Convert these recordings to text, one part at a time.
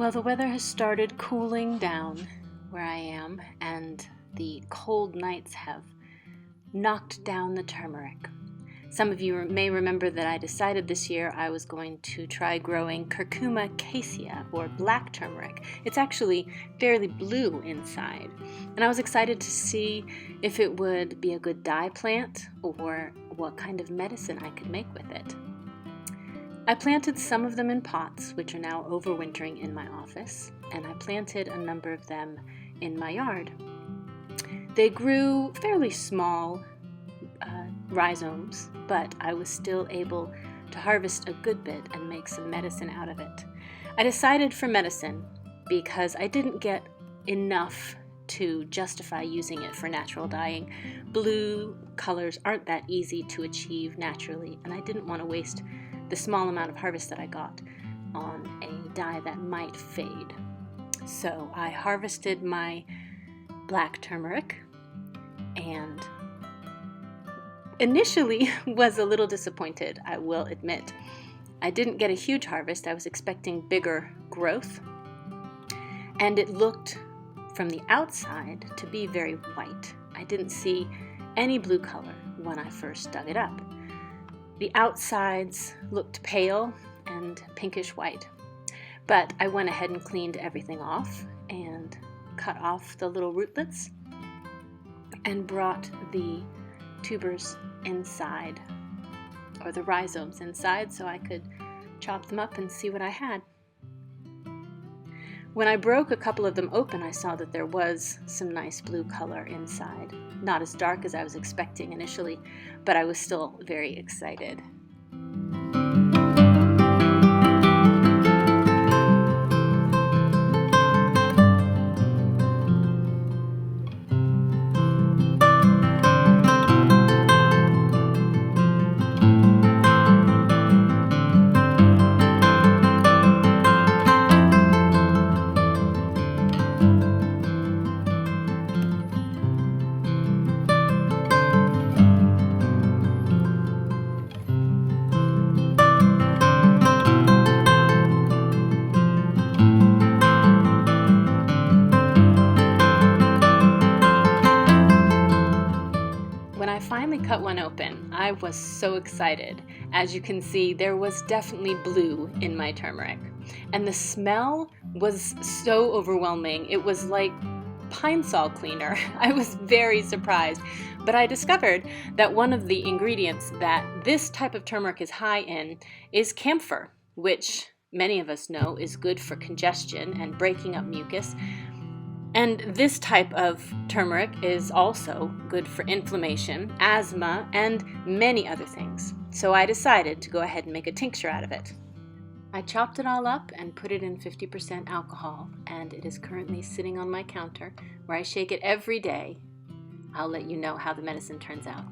Well, the weather has started cooling down where I am, and the cold nights have knocked down the turmeric. Some of you may remember that I decided this year I was going to try growing Curcuma cassia, or black turmeric. It's actually fairly blue inside, and I was excited to see if it would be a good dye plant or what kind of medicine I could make with it. I planted some of them in pots, which are now overwintering in my office, and I planted a number of them in my yard. They grew fairly small rhizomes, but I was still able to harvest a good bit and make some medicine out of it. I decided for medicine because I didn't get enough to justify using it for natural dyeing. Blue colors aren't that easy to achieve naturally, and I didn't want to waste the small amount of harvest that I got on a dye that might fade. So I harvested my black turmeric and initially was a little disappointed, I will admit. I didn't get a huge harvest. I was expecting bigger growth, and it looked from the outside to be very white. I didn't see any blue color when I first dug it up. The outsides looked pale and pinkish white, but I went ahead and cleaned everything off and cut off the little rootlets and brought the tubers inside, or the rhizomes inside, so I could chop them up and see what I had. When I broke a couple of them open, I saw that there was some nice blue color inside. Not as dark as I was expecting initially, but I was still very excited. When I finally cut one open, I was so excited. As you can see, there was definitely blue in my turmeric, and the smell was so overwhelming. It was like pine sol cleaner. I was very surprised, but I discovered that one of the ingredients that this type of turmeric is high in is camphor, which many of us know is good for congestion and breaking up mucus. And this type of turmeric is also good for inflammation, asthma, and many other things. So I decided to go ahead and make a tincture out of it. I chopped it all up and put it in 50% alcohol, and it is currently sitting on my counter where I shake it every day. I'll let you know how the medicine turns out.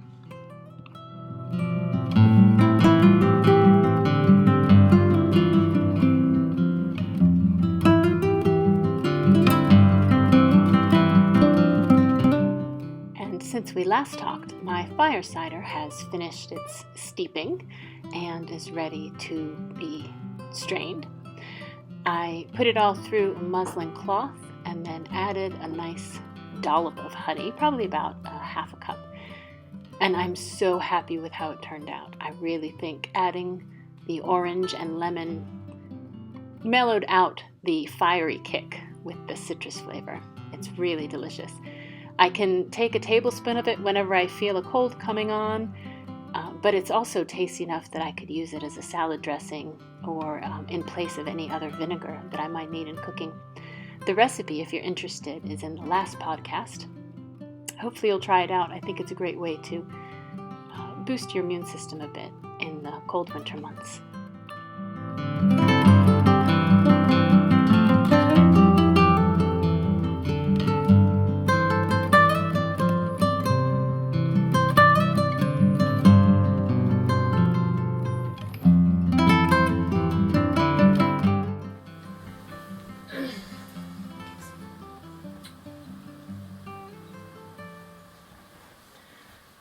Since we last talked, my fire cider has finished its steeping and is ready to be strained. I put it all through a muslin cloth and then added a nice dollop of honey, probably about half a cup. And I'm so happy with how it turned out. I really think adding the orange and lemon mellowed out the fiery kick with the citrus flavor. It's really delicious. I can take a tablespoon of it whenever I feel a cold coming on, but it's also tasty enough that I could use it as a salad dressing or in place of any other vinegar that I might need in cooking. The recipe, if you're interested, is in the last podcast. Hopefully you'll try it out. I think it's a great way to boost your immune system a bit in the cold winter months.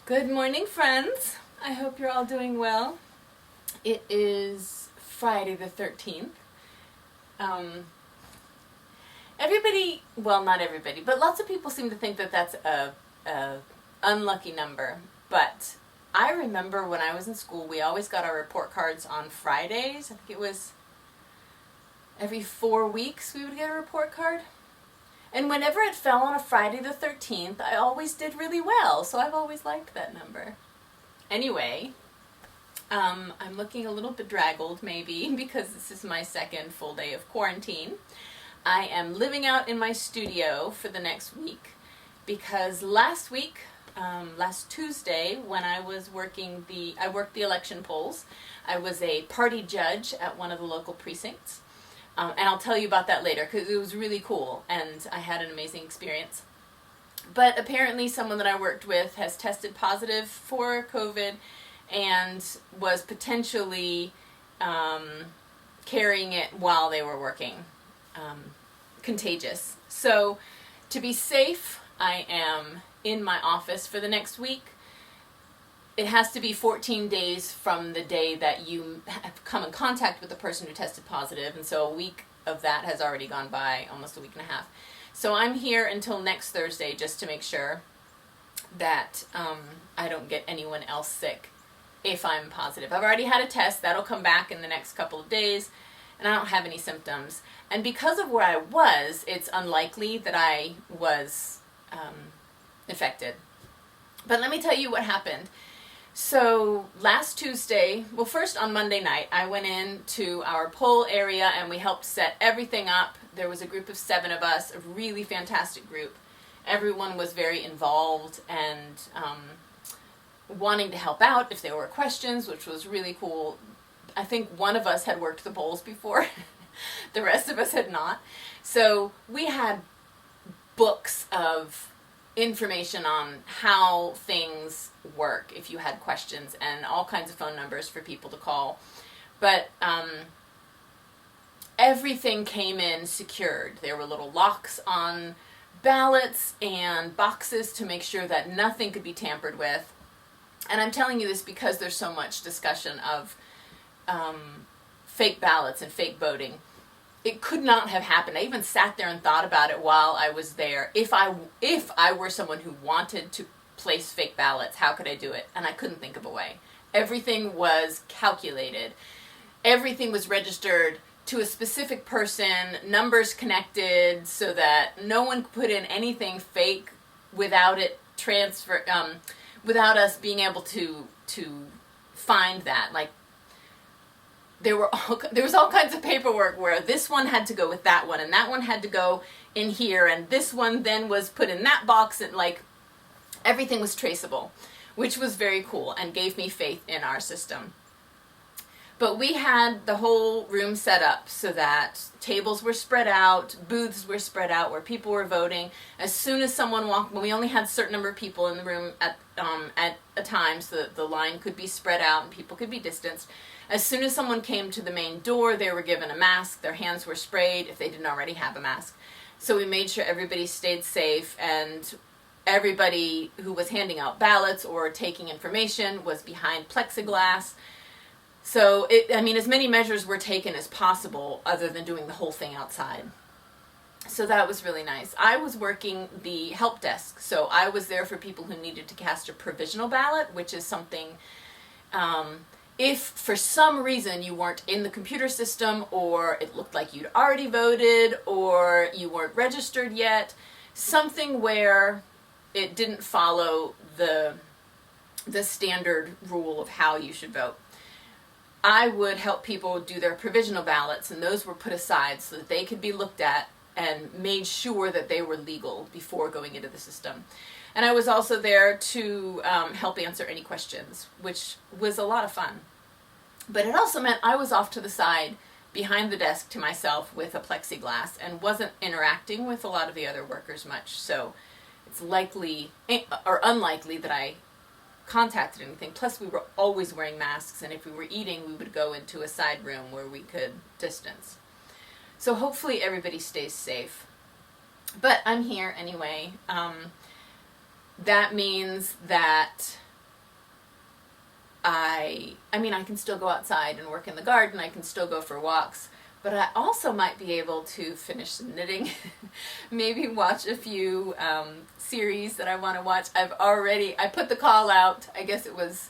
Good morning, friends. I hope you're all doing well. It is Friday the 13th. Everybody, well, not everybody, but lots of people seem to think that that's a unlucky number. But I remember when I was in school, we always got our report cards on Fridays. I think it was every 4 weeks we would get a report card. And whenever it fell on a Friday the 13th, I always did really well. So I've always liked that number. Anyway, I'm looking a little bedraggled maybe because this is my second full day of quarantine. I am living out in my studio for the next week because last week, last Tuesday, when I was working I worked the election polls. I was a party judge at one of the local precincts. And I'll tell you about that later because it was really cool and I had an amazing experience. But apparently someone that I worked with has tested positive for COVID and was potentially carrying it while they were working. Contagious. So to be safe, I am in my office for the next week. It has to be 14 days from the day that you have come in contact with the person who tested positive, and so a week of that has already gone by, almost a week and a half. So I'm here until next Thursday just to make sure that I don't get anyone else sick if I'm positive. I've already had a test. That'll come back in the next couple of days, and I don't have any symptoms. And because of where I was, it's unlikely that I was infected. But let me tell you what happened. So last Tuesday, well, first on Monday night, I went in to our poll area and we helped set everything up. There was a group of 7 of us, a really fantastic group. Everyone was very involved and wanting to help out if there were questions, which was really cool. I think one of us had worked the polls before. The rest of us had not. So we had books of information on how things work if you had questions and all kinds of phone numbers for people to call. But everything came in secured. There were little locks on ballots and boxes to make sure that nothing could be tampered with. And I'm telling you this because there's so much discussion of fake ballots and fake voting. It could not have happened. I even sat there and thought about it while I was there. If I were someone who wanted to place fake ballots, how could I do it? And I couldn't think of a way. Everything was calculated. Everything was registered to a specific person, numbers connected so that no one could put in anything fake without it without us being able to find that. Like, there was all kinds of paperwork where this one had to go with that one and that one had to go in here and this one then was put in that box, and like everything was traceable, which was very cool and gave me faith in our system. But we had the whole room set up so that tables were spread out, booths were spread out where people were voting. As soon as someone walked, well, we only had a certain number of people in the room at a time so that the line could be spread out and people could be distanced. As soon as someone came to the main door, they were given a mask. Their hands were sprayed if they didn't already have a mask. So we made sure everybody stayed safe, and everybody who was handing out ballots or taking information was behind plexiglass. So, as many measures were taken as possible other than doing the whole thing outside. So that was really nice. I was working the help desk, so I was there for people who needed to cast a provisional ballot, which is something, if for some reason you weren't in the computer system, or it looked like you'd already voted, or you weren't registered yet, something where it didn't follow the standard rule of how you should vote. I would help people do their provisional ballots, and those were put aside so that they could be looked at and made sure that they were legal before going into the system. And I was also there to help answer any questions, which was a lot of fun. But it also meant I was off to the side behind the desk to myself with a plexiglass and wasn't interacting with a lot of the other workers much. So it's likely or unlikely that I contacted anything. Plus, we were always wearing masks, and if we were eating, we would go into a side room where we could distance. So hopefully everybody stays safe. But I'm here anyway. That means that I can still go outside and work in the garden. I can still go for walks. But I also might be able to finish some knitting, maybe watch a few series that I want to watch. I put the call out, I guess it was,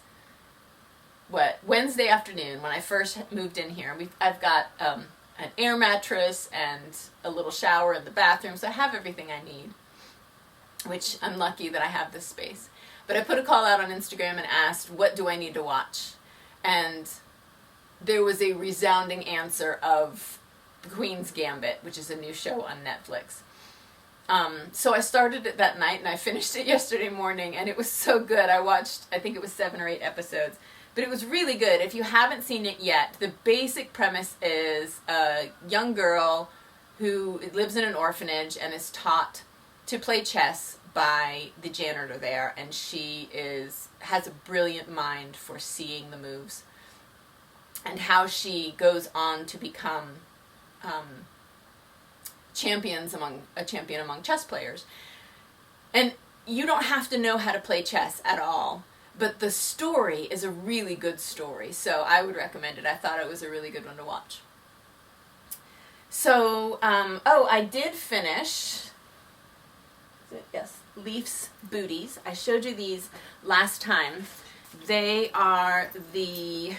Wednesday afternoon when I first moved in here. I've got an air mattress and a little shower in the bathroom, so I have everything I need, which I'm lucky that I have this space. But I put a call out on Instagram and asked, what do I need to watch? And there was a resounding answer of The Queen's Gambit, which is a new show on Netflix. So I started it that night and I finished it yesterday morning, and it was so good. I watched, I think it was 7 or 8 episodes, but it was really good. If you haven't seen it yet, the basic premise is a young girl who lives in an orphanage and is taught to play chess by the janitor there, and she has a brilliant mind for seeing the moves, and how she goes on to become a champion among chess players. And you don't have to know how to play chess at all, but the story is a really good story, so I would recommend it. I thought it was a really good one to watch. So, I did finish, yes, Leaf's Booties. I showed you these last time. They are the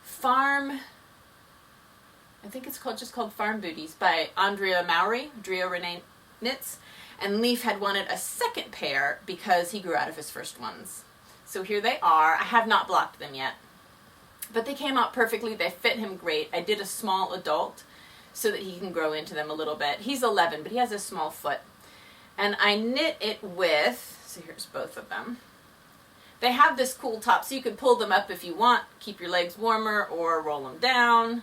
Farm, I think it's just called Farm Booties by Andrea Mowry. Drea Renee knits. And Leaf had wanted a second pair because he grew out of his first ones. So here they are. I have not blocked them yet, but they came out perfectly. They fit him great. I did a small adult so that he can grow into them a little bit. He's 11, but he has a small foot. And I knit it with, so here's both of them. They have this cool top, so you can pull them up if you want, keep your legs warmer, or roll them down.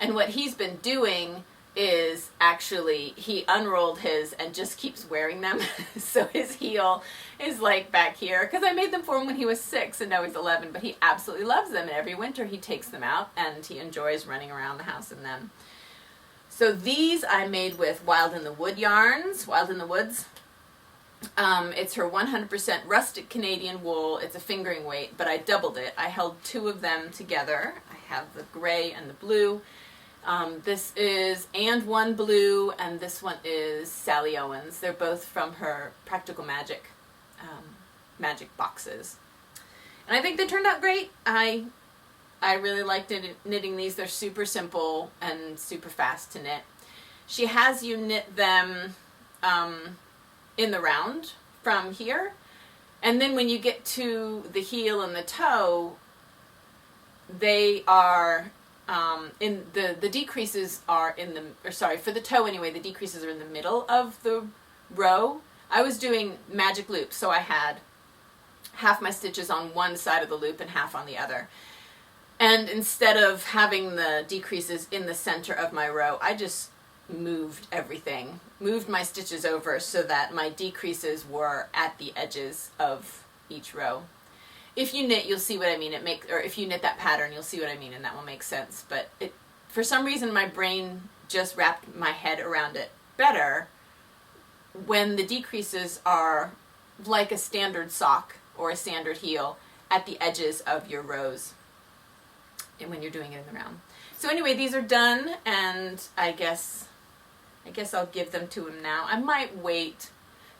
And what he's been doing is actually, he unrolled his and just keeps wearing them. So his heel is like back here, because I made them for him when he was 6 and now he's 11, but he absolutely loves them. And every winter he takes them out and he enjoys running around the house in them. So these I made with Wild in the Wood yarns, Wild in the Woods. It's her 100% rustic Canadian wool. It's a fingering weight, but I doubled it. I held 2 of them together. I have the gray and the blue. This is And One Blue, and this one is Sally Owens. They're both from her Practical Magic magic boxes. And I think they turned out great. I really liked knitting these. They're super simple and super fast to knit. She has you knit them in the round from here, and then when you get to the heel and the toe, they are in the decreases are in the, or sorry, for the toe anyway, the decreases are in the middle of the row. I was doing magic loops, so I had half my stitches on one side of the loop and half on the other. And instead of having the decreases in the center of my row, I just moved everything, moved my stitches over so that my decreases were at the edges of each row. If you knit, you'll see what I mean. Or if you knit that pattern, you'll see what I mean, and that will make sense. But for some reason, my brain just wrapped my head around it better when the decreases are like a standard sock or a standard heel at the edges of your rows, and when you're doing it in the round. So anyway, these are done, and I guess I'll give them to him now. I might wait,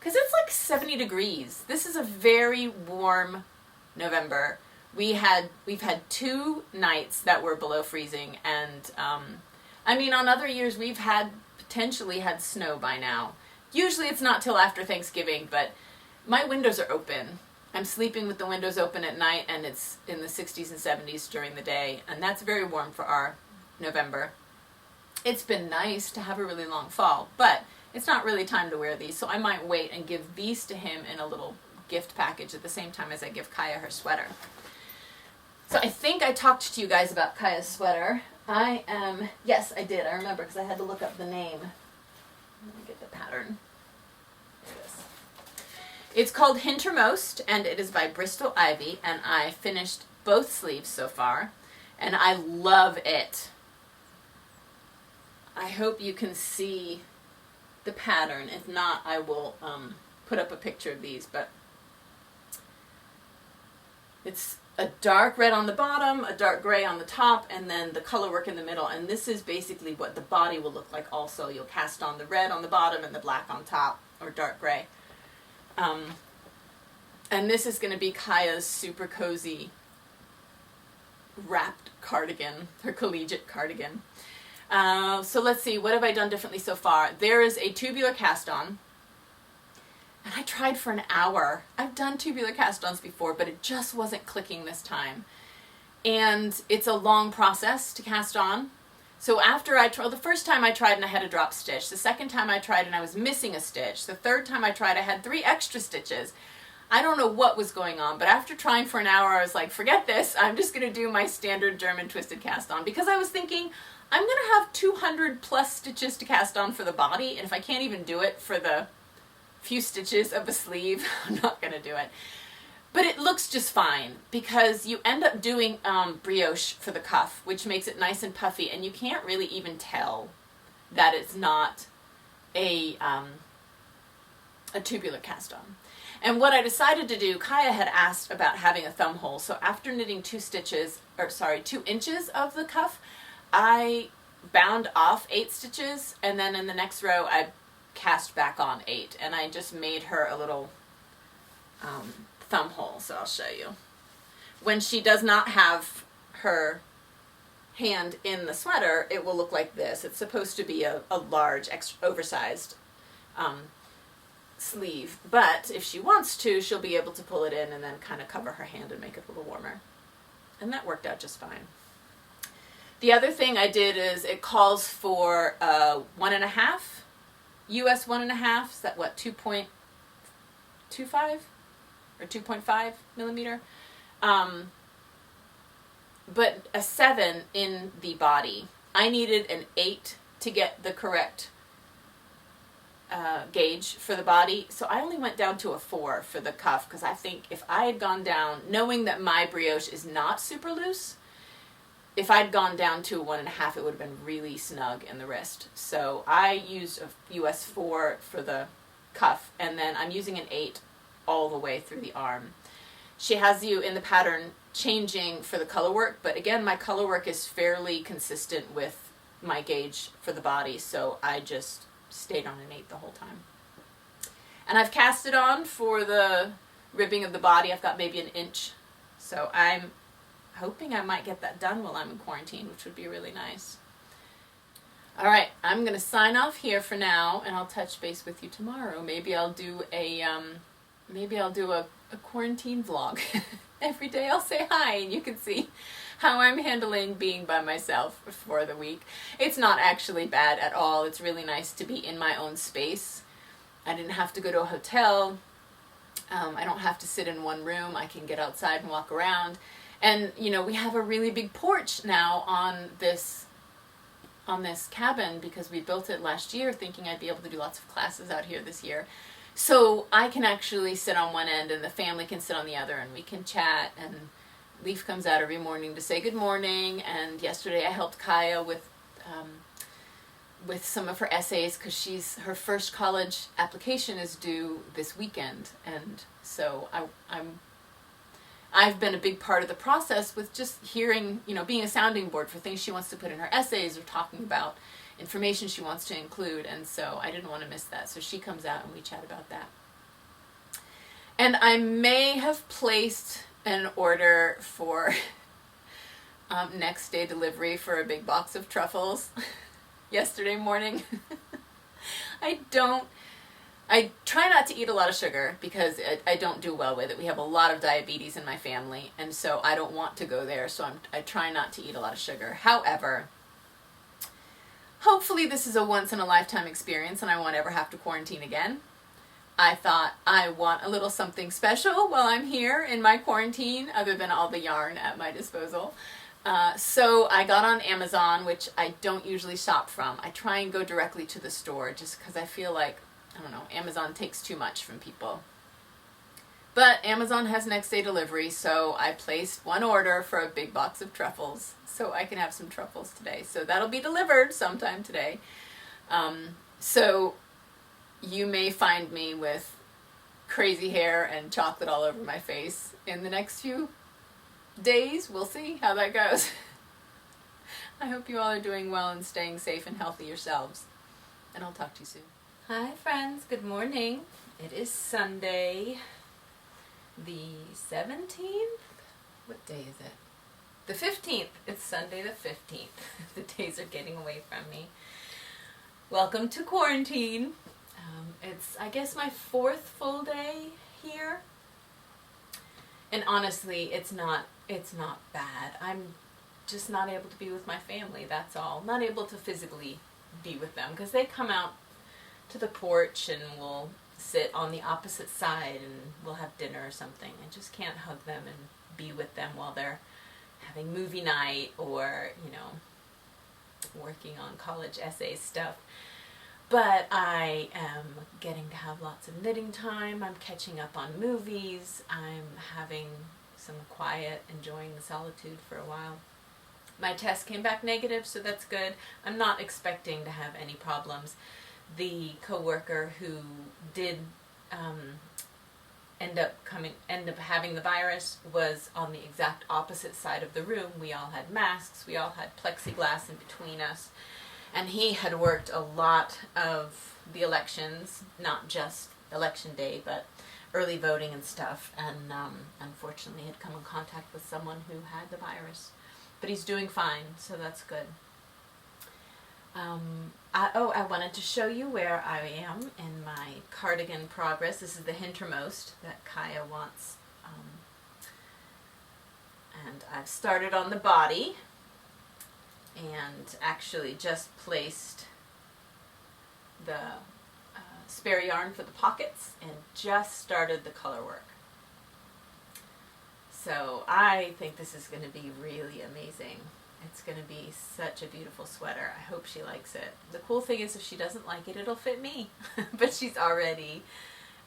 because it's like 70 degrees. This is a very warm November. We've had 2 nights that were below freezing, and I mean, on other years we've potentially had snow by now. Usually it's not till after Thanksgiving, but my windows are open. I'm sleeping with the windows open at night, and it's in the 60s and 70s during the day, and that's very warm for our November. It's been nice to have a really long fall, but it's not really time to wear these, so I might wait and give these to him in a little gift package at the same time as I give Kaya her sweater. So I think I talked to you guys about Kaya's sweater. Yes, I did. I remember because I had to look up the name. Let me get the pattern. It's called Hintermost, and it is by Bristol Ivy, and I finished both sleeves so far, and I love it. I hope you can see the pattern. If not, I will put up a picture of these, but it's a dark red on the bottom, a dark gray on the top, and then the color work in the middle. And this is basically what the body will look like also. You'll cast on the red on the bottom and the black on top, or dark gray. And this is going to be Kaya's super cozy wrapped cardigan, her collegiate cardigan. So let's see, what have I done differently so far? There is a tubular cast on. And I tried for an hour. I've done tubular cast-ons before, but it just wasn't clicking this time. And it's a long process to cast on. So after I tried, the first time I tried and I had a drop stitch. The second time I tried and I was missing a stitch. The third time I tried I had 3 extra stitches. I don't know what was going on, but after trying for an hour I was like, forget this, I'm just going to do my standard German twisted cast on. Because I was thinking, I'm going to have 200 plus stitches to cast on for the body, and if I can't even do it for the few stitches of a sleeve, I'm not going to do it. But it looks just fine because you end up doing brioche for the cuff, which makes it nice and puffy, and you can't really even tell that it's not a tubular cast on. And what I decided to do, Kaya had asked about having a thumb hole, so after knitting 2 inches of the cuff, I bound off 8 stitches, and then in the next row I cast back on 8, and I just made her a little thumb hole. So I'll show you. When she does not have her hand in the sweater, it will look like this. It's supposed to be a large, oversized sleeve, but if she wants to, she'll be able to pull it in and then kind of cover her hand and make it a little warmer. And that worked out just fine. The other thing I did is it calls for 1.5 US 1.5, is that what, 2.25 or 2.5 millimeter? But a 7 in the body. I needed an 8 to get the correct gauge for the body, so I only went down to a 4 for the cuff, because I think if I had gone down, knowing that my brioche is not super loose, if I'd gone down to a 1.5, it would have been really snug in the wrist. So I used a US 4 for the cuff, and then I'm using an 8 all the way through the arm. She has you in the pattern changing for the color work, but again, my color work is fairly consistent with my gauge for the body, so I just stayed on an 8 the whole time. And I've cast it on for the ribbing of the body. I've got maybe an inch, so I'm hoping I might get that done while I'm in quarantine, which would be really nice. All right, I'm going to sign off here for now, and I'll touch base with you tomorrow. Maybe I'll do a quarantine vlog. Every day I'll say hi, and you can see how I'm handling being by myself for the week. It's not actually bad at all. It's really nice to be in my own space. I didn't have to go to a hotel. I don't have to sit in one room. I can get outside and walk around. And, you know, we have a really big porch now on this cabin because we built it last year thinking I'd be able to do lots of classes out here this year. So I can actually sit on one end and the family can sit on the other, and we can chat, and Leaf comes out every morning to say good morning. And yesterday I helped Kaya with some of her essays because her first college application is due this weekend, and so I've been a big part of the process with just hearing, you know, being a sounding board for things she wants to put in her essays or talking about information she wants to include, and so I didn't want to miss that. So she comes out and we chat about that. And I may have placed an order for next day delivery for a big box of truffles yesterday morning. I try not to eat a lot of sugar because I don't do well with it. We have a lot of diabetes in my family, and so I don't want to go there, so I try not to eat a lot of sugar. However, hopefully this is a once-in-a-lifetime experience and I won't ever have to quarantine again. I thought I want a little something special while I'm here in my quarantine other than all the yarn at my disposal. So I got on Amazon, which I don't usually shop from. I try and go directly to the store just because I feel like, I don't know, Amazon takes too much from people. But Amazon has next day delivery, so I placed one order for a big box of truffles so I can have some truffles today. So that'll be delivered sometime today. So you may find me with crazy hair and chocolate all over my face in the next few days. We'll see how that goes. I hope you all are doing well and staying safe and healthy yourselves. And I'll talk to you soon. Hi friends, good morning. It is Sunday, the 17th? What day is it? The 15th. It's Sunday the 15th. The days are getting away from me. Welcome to quarantine. It's, I guess, my 4th full day here. And honestly, it's not bad. I'm just not able to be with my family, that's all. Not able to physically be with them because they come out to the porch and we'll sit on the opposite side and we'll have dinner or something. I just can't hug them and be with them while they're having movie night or, working on college essay stuff. But I am getting to have lots of knitting time. I'm catching up on movies. I'm having some quiet, enjoying the solitude for a while. My test came back negative, so that's good. I'm not expecting to have any problems. The coworker who did end up having the virus was on the exact opposite side of the room. We all had masks. We all had plexiglass in between us. And he had worked a lot of the elections, not just election day, but early voting and stuff, and unfortunately had come in contact with someone who had the virus. But he's doing fine, so that's good. I wanted to show you where I am in my cardigan progress. This is the Hintermost that Kaya wants. And I've started on the body. And actually just placed the spare yarn for the pockets and just started the color work. So I think this is going to be really amazing. It's going to be such a beautiful sweater. I hope she likes it. The cool thing is if she doesn't like it, it'll fit me. But she's already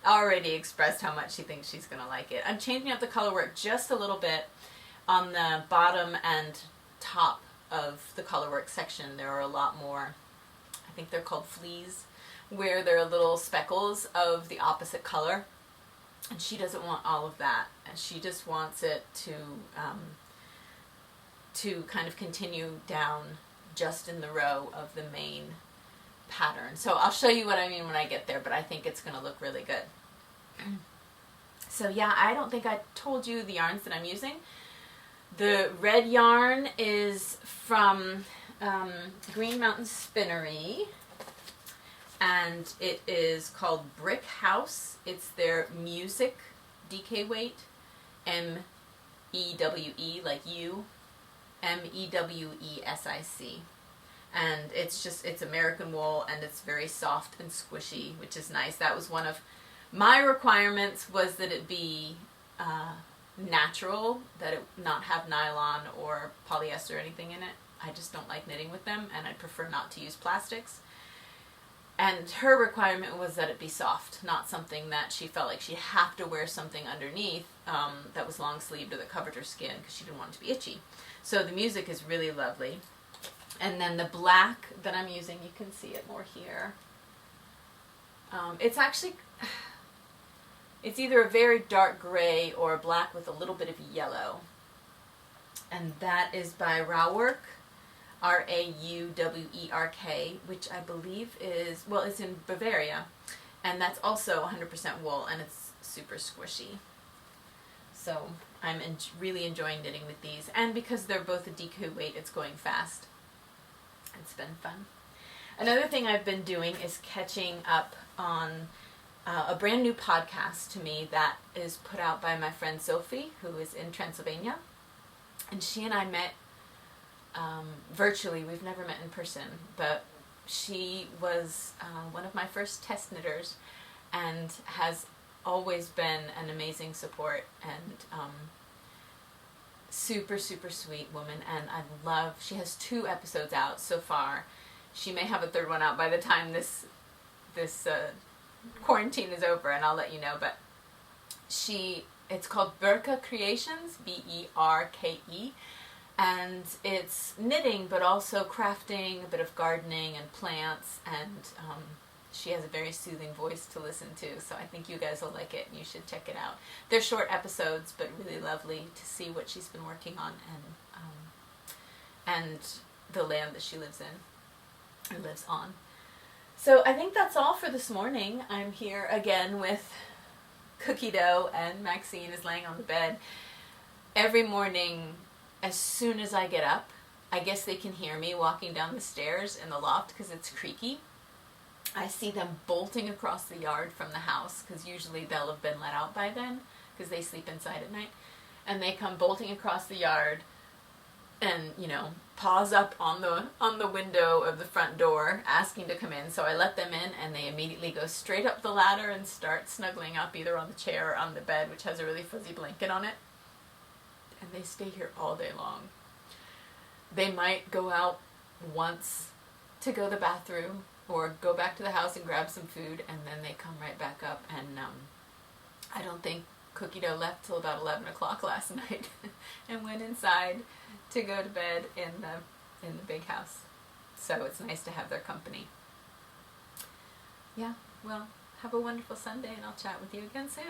expressed how much she thinks she's going to like it. I'm changing up the color work just a little bit on the bottom and top of the colorwork section. There are a lot more, I think they're called fleas, where there are little speckles of the opposite color, and she doesn't want all of that, and she just wants it to kind of continue down just in the row of the main pattern. So I'll show you what I mean when I get there, but I think it's going to look really good. So yeah, I don't think I told you the yarns that I'm using. The red yarn is from Green Mountain Spinnery, and it is called Brick House. It's their music DK weight, M-E-W-E, like you, M-E-W-E-S-I-C. And it's American wool, and it's very soft and squishy, which is nice. That was one of my requirements, was that it be natural, that it not have nylon or polyester or anything in it. I just don't like knitting with them, and I prefer not to use plastics. And her requirement was that it be soft, not something that she felt like she'd have to wear something underneath that was long sleeved or that covered her skin, because she didn't want it to be itchy. So the music is really lovely. And then the black that I'm using, you can see it more here. It's either a very dark gray or a black with a little bit of yellow. And that is by Rauwerk, R-A-U-W-E-R-K, which I believe is, well, it's in Bavaria. And that's also 100% wool, and it's super squishy. So I'm really enjoying knitting with these. And because they're both a DK weight, it's going fast. It's been fun. Another thing I've been doing is catching up on a brand new podcast to me that is put out by my friend Sophie, who is in Transylvania. And she and I met virtually. We've never met in person, but she was one of my first test knitters and has always been an amazing support and super, super sweet woman. And she has 2 episodes out so far. She may have a 3rd one out by the time this quarantine is over, and I'll let you know. But it's called Berke Creations, B-E-R-K-E, and it's knitting, but also crafting, a bit of gardening and plants, and she has a very soothing voice to listen to, so I think you guys will like it and you should check it out. They're short episodes, but really lovely to see what she's been working on and the land that she lives in, or lives on. So I think that's all for this morning. I'm here again with cookie dough, and Maxine is laying on the bed. Every morning, as soon as I get up, I guess they can hear me walking down the stairs in the loft because it's creaky. I see them bolting across the yard from the house, because usually they'll have been let out by then because they sleep inside at night. And they come bolting across the yard and, you know, paws up on the window of the front door asking to come in. So I let them in, and they immediately go straight up the ladder and start snuggling up either on the chair or on the bed, which has a really fuzzy blanket on it. And they stay here all day long. They might go out once to go to the bathroom or go back to the house and grab some food, and then they come right back up. And I don't think Cookie Dough left till about 11 o'clock last night and went inside to go to bed in the big house. So it's nice to have their company. Yeah, well, have a wonderful Sunday, and I'll chat with you again soon.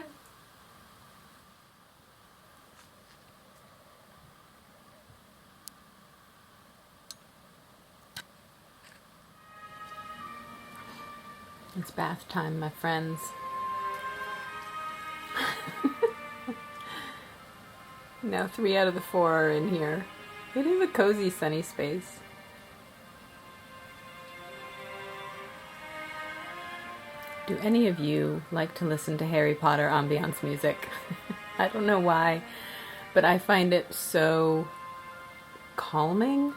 It's bath time, my friends. Now 3 out of the 4 are in here. It is a cozy, sunny space. Do any of you like to listen to Harry Potter ambiance music? I don't know why, but I find it so calming.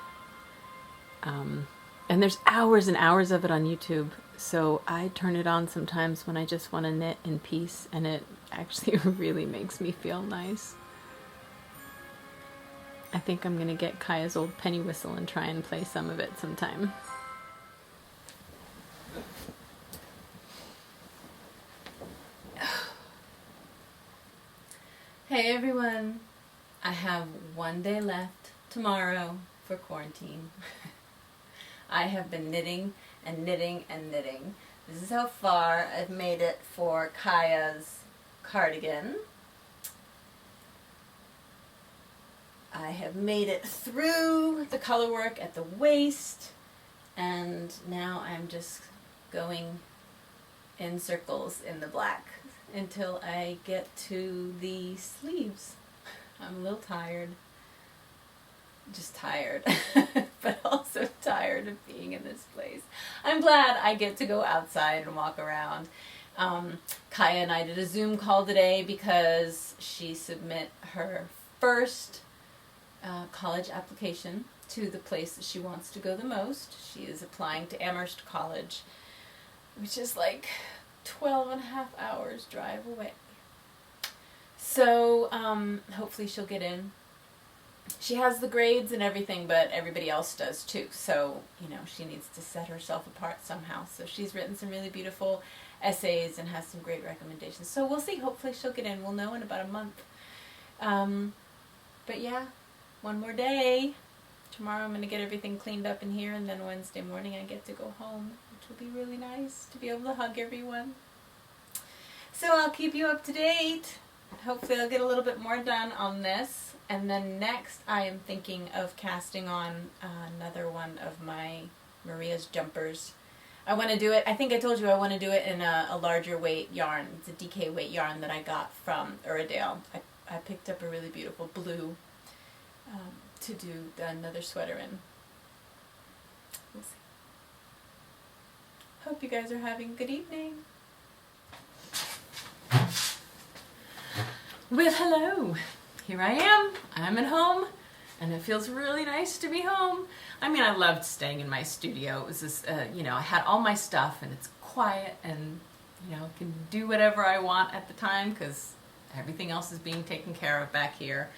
And there's hours and hours of it on YouTube. So I turn it on sometimes when I just want to knit in peace, and it actually really makes me feel nice. I think I'm going to get Kaya's old penny whistle and try and play some of it sometime. Hey everyone, I have 1 day left tomorrow for quarantine. I have been knitting and knitting and knitting. This is how far I've made it for Kaya's cardigan. I have made it through the color work at the waist, and now I'm just going in circles in the black until I get to the sleeves. I'm a little tired. Just tired, but also tired of being in this place. I'm glad I get to go outside and walk around. Kaya and I did a Zoom call today because she submit her first college application to the place that she wants to go the most. She is applying to Amherst College, which is like 12.5 hours drive away. So hopefully she'll get in. She has the grades and everything, but everybody else does too. So, you know, she needs to set herself apart somehow. So she's written some really beautiful essays and has some great recommendations. So we'll see. Hopefully she'll get in. We'll know in about a month. But yeah, 1 more day. Tomorrow I'm going to get everything cleaned up in here, and then Wednesday morning I get to go home, which will be really nice to be able to hug everyone. So I'll keep you up to date. Hopefully I'll get a little bit more done on this. And then next I am thinking of casting on another one of my Maria's jumpers. I want to do it, I think I told you I want to do it in a larger weight yarn. It's a DK weight yarn that I got from Uradale. I picked up a really beautiful blue to do another sweater in. We'll see. Hope you guys are having a good evening. Well, hello. Here I am. I'm at home, and it feels really nice to be home. I mean, I loved staying in my studio. It was this, you know, I had all my stuff, and it's quiet, and, you know, can do whatever I want at the time because everything else is being taken care of back here.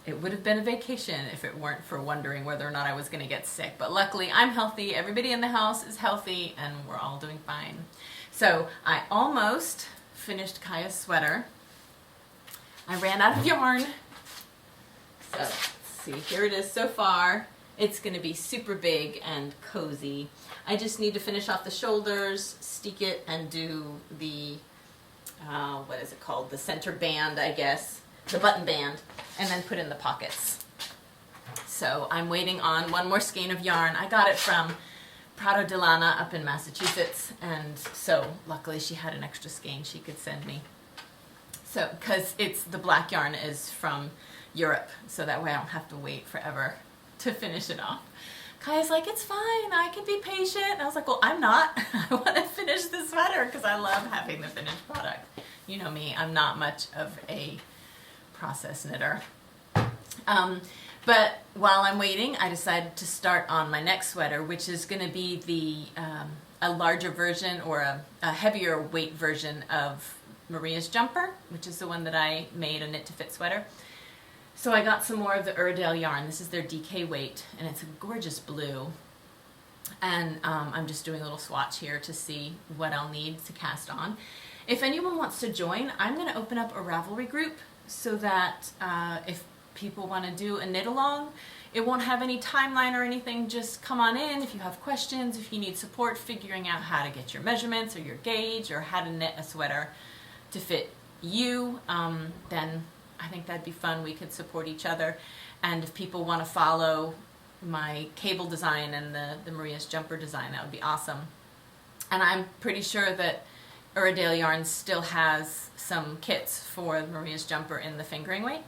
It would have been a vacation if it weren't for wondering whether or not I was going to get sick. But luckily, I'm healthy. Everybody in the house is healthy, and we're all doing fine. So I almost finished Kaya's sweater. I ran out of yarn. So let's see, here it is so far. It's going to be super big and cozy. I just need to finish off the shoulders, steek it, and do the, what is it called? The center band, I guess. The button band. And then put in the pockets. So I'm waiting on one more skein of yarn. I got it from Prado de Lana up in Massachusetts. And so luckily she had an extra skein she could send me. So, because the black yarn is from Europe. So that way I don't have to wait forever to finish it off. Kaya's like, it's fine, I can be patient. And I was like, well, I'm not. I want to finish the sweater because I love having the finished product. You know me, I'm not much of a process knitter. But while I'm waiting, I decided to start on my next sweater, which is going to be a larger version or a heavier weight version of Maria's jumper, which is the one that I made a knit to fit sweater. So I got some more of the Uradale yarn. This is their DK weight, and it's a gorgeous blue. And I'm just doing a little swatch here to see what I'll need to cast on. If anyone wants to join, I'm going to open up a Ravelry group so that if people want to do a knit along, it won't have any timeline or anything. Just come on in if you have questions, if you need support figuring out how to get your measurements or your gauge or how to knit a sweater to fit you, then I think that'd be fun. We could support each other. And if people want to follow my cable design and the Maria's jumper design, that would be awesome. And I'm pretty sure that Uradale Yarns still has some kits for Maria's jumper in the fingering weight.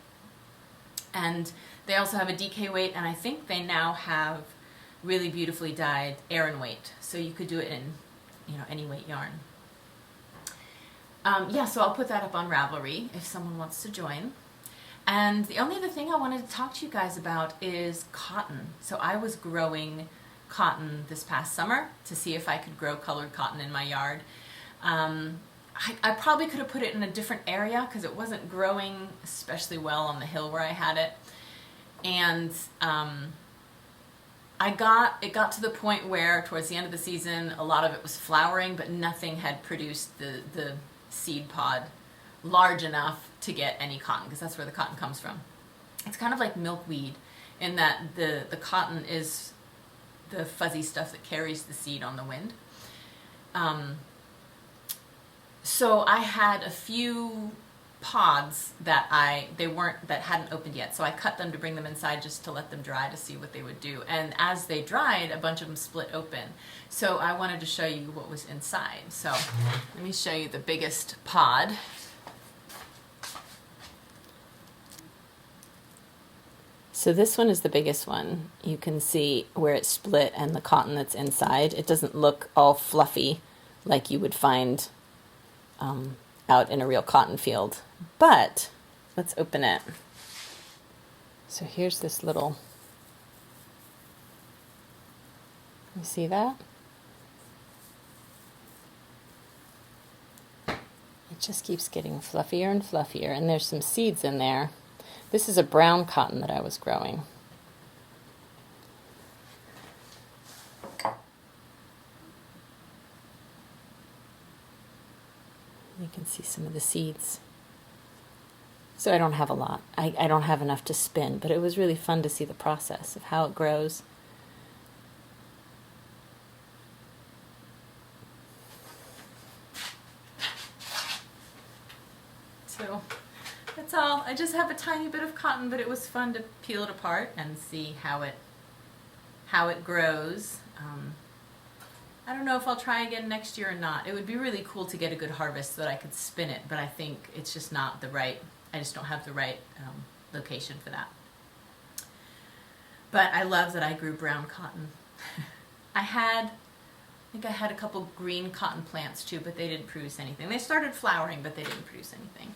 And they also have a DK weight, and I think they now have really beautifully dyed Aran weight. So you could do it in, any weight yarn. Yeah, so I'll put that up on Ravelry if someone wants to join. And the only other thing I wanted to talk to you guys about is cotton. So I was growing cotton this past summer to see if I could grow colored cotton in my yard. I probably could have put it in a different area because it wasn't growing especially well on the hill where I had it. And it got to the point where towards the end of the season, a lot of it was flowering, but nothing had produced the seed pod large enough to get any cotton, because that's where the cotton comes from. It's kind of like milkweed in that the cotton is the fuzzy stuff that carries the seed on the wind. So I had a few pods that hadn't opened yet, so I cut them to bring them inside just to let them dry to see what they would do. And as they dried, a bunch of them split open. So I wanted to show you what was inside. So let me show you the biggest pod. So this one is the biggest one. You can see where it split and the cotton that's inside. It doesn't look all fluffy like you would find out in a real cotton field. But let's open it. So here's this little, you see that? It just keeps getting fluffier and fluffier, and there's some seeds in there. This is a brown cotton that I was growing. You can see some of the seeds. So I don't have a lot. I don't have enough to spin, but it was really fun to see the process of how it grows. So that's all. I just have a tiny bit of cotton, but it was fun to peel it apart and see how it grows. I don't know if I'll try again next year or not. It would be really cool to get a good harvest so that I could spin it, but I think it's just not the right, I just don't have the right location for that. But I love that I grew brown cotton. I think I had a couple green cotton plants too, but they didn't produce anything. They started flowering, but they didn't produce anything.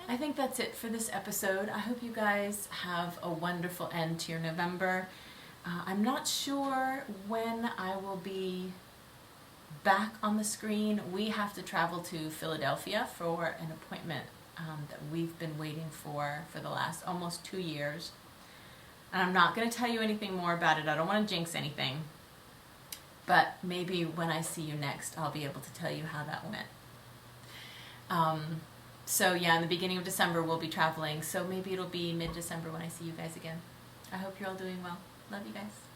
I think that's it for this episode. I hope you guys have a wonderful end to your November. I'm not sure when I will be back on the screen. We have to travel to Philadelphia for an appointment that we've been waiting for the last almost 2 years. And I'm not going to tell you anything more about it. I don't want to jinx anything. But maybe when I see you next, I'll be able to tell you how that went. So yeah, in the beginning of December we'll be traveling. So maybe it'll be mid-December when I see you guys again. I hope you're all doing well. Love you guys.